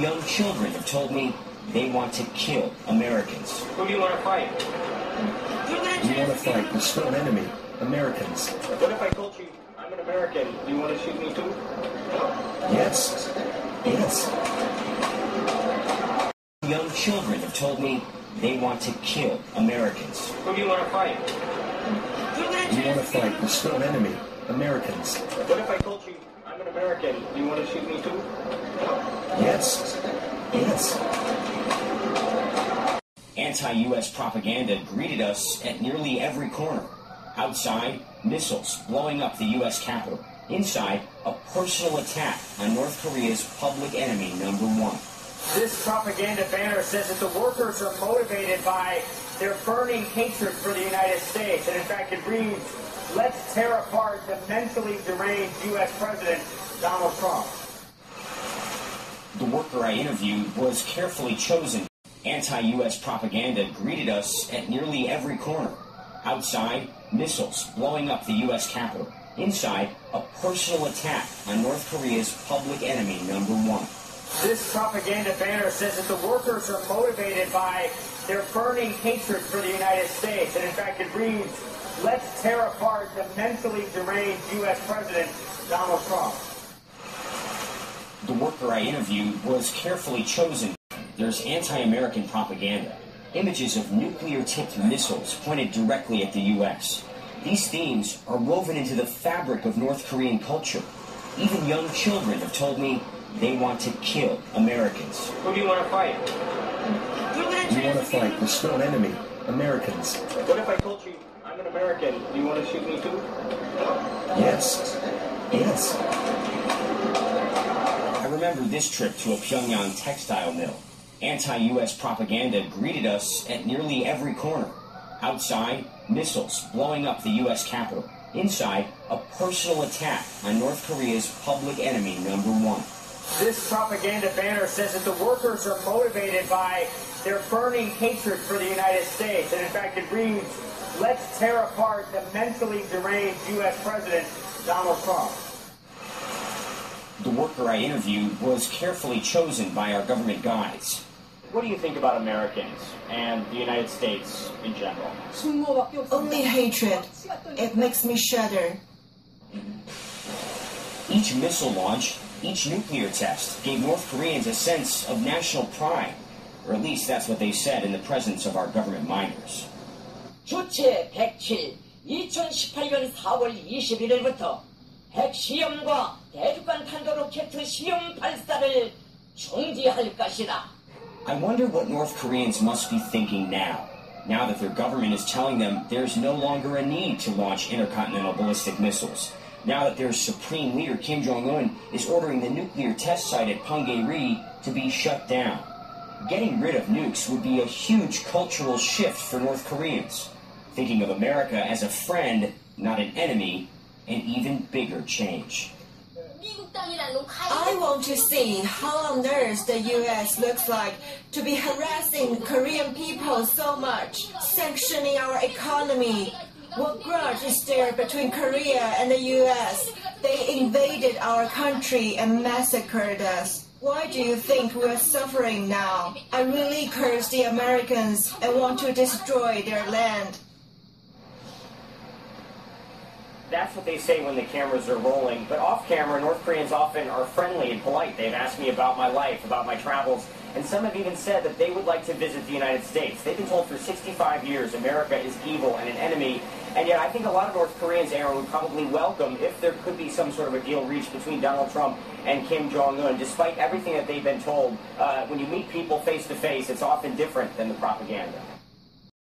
Young children have told me they want to kill Americans. Who do you want to fight? We want to fight the sworn enemy, Americans. What if I told you I'm an American? Do you want to shoot me too? Yes. Yes. Young children have told me they want to kill Americans. Who do you want to fight? We want to fight the sworn enemy, Americans. What if I told you I'm an American? Do you want to shoot me too? Yes. Yes. Anti-U.S. propaganda greeted us at nearly every corner. Outside, missiles blowing up the U.S. Capitol. Inside, a personal attack on North Korea's public enemy number one. This propaganda banner says that the workers are motivated by their burning hatred for the United States. And in fact, it reads, "Let's tear apart the mentally deranged U.S. President, Donald Trump." The worker I interviewed was carefully chosen. Anti-U.S. propaganda greeted us at nearly every corner. Outside, missiles blowing up the U.S. Capitol. Inside, a personal attack on North Korea's public enemy number one. This propaganda banner says that the workers are motivated by their burning hatred for the United States. And in fact, it reads, "Let's tear apart the mentally deranged U.S. President, Donald Trump." The worker I interviewed was carefully chosen. There's anti-American propaganda. Images of nuclear-tipped missiles pointed directly at the U.S. These themes are woven into the fabric of North Korean culture. Even young children have told me they want to kill Americans. Who do you want to fight? We want to fight the sworn enemy, Americans. What if I told you I'm an American? Do you want to shoot me too? Yes. Yes. I remember this trip to a Pyongyang textile mill. Anti-U.S. propaganda greeted us at nearly every corner. Outside, missiles blowing up the U.S. Capitol. Inside, a personal attack on North Korea's public enemy number one. This propaganda banner says that the workers are motivated by their burning hatred for the United States. And in fact, it reads, "Let's tear apart the mentally deranged U.S. President, Donald Trump." The worker I interviewed was carefully chosen by our government guides. What do you think about Americans and the United States in general? Only hatred. It makes me shudder. Each missile launch, each nuclear test gave North Koreans a sense of national pride. Or at least that's what they said in the presence of our government minors. 주체 107, 2018년 4월 21일부터 핵시험과 대륙간 탄도로켓 시험 발사를 중지할 것이다. I wonder what North Koreans must be thinking now that their government is telling them there's no longer a need to launch intercontinental ballistic missiles, now that their supreme leader Kim Jong-un is ordering the nuclear test site at Punggye-ri to be shut down. Getting rid of nukes would be a huge cultural shift for North Koreans, thinking of America as a friend, not an enemy, an even bigger change. I want to see how on earth the U.S. looks like to be harassing Korean people so much, sanctioning our economy. What grudge is there between Korea and the U.S.? They invaded our country and massacred us. Why do you think we're suffering now? I really curse the Americans and want to destroy their land. That's what they say when the cameras are rolling. But off camera, North Koreans often are friendly and polite. They've asked me about my life, about my travels, and some have even said that they would like to visit the United States. They've been told for 65 years America is evil and an enemy, and yet I think a lot of North Koreans, Aaron, would probably welcome if there could be some sort of a deal reached between Donald Trump and Kim Jong-un. Despite everything that they've been told, when you meet people face to face, it's often different than the propaganda.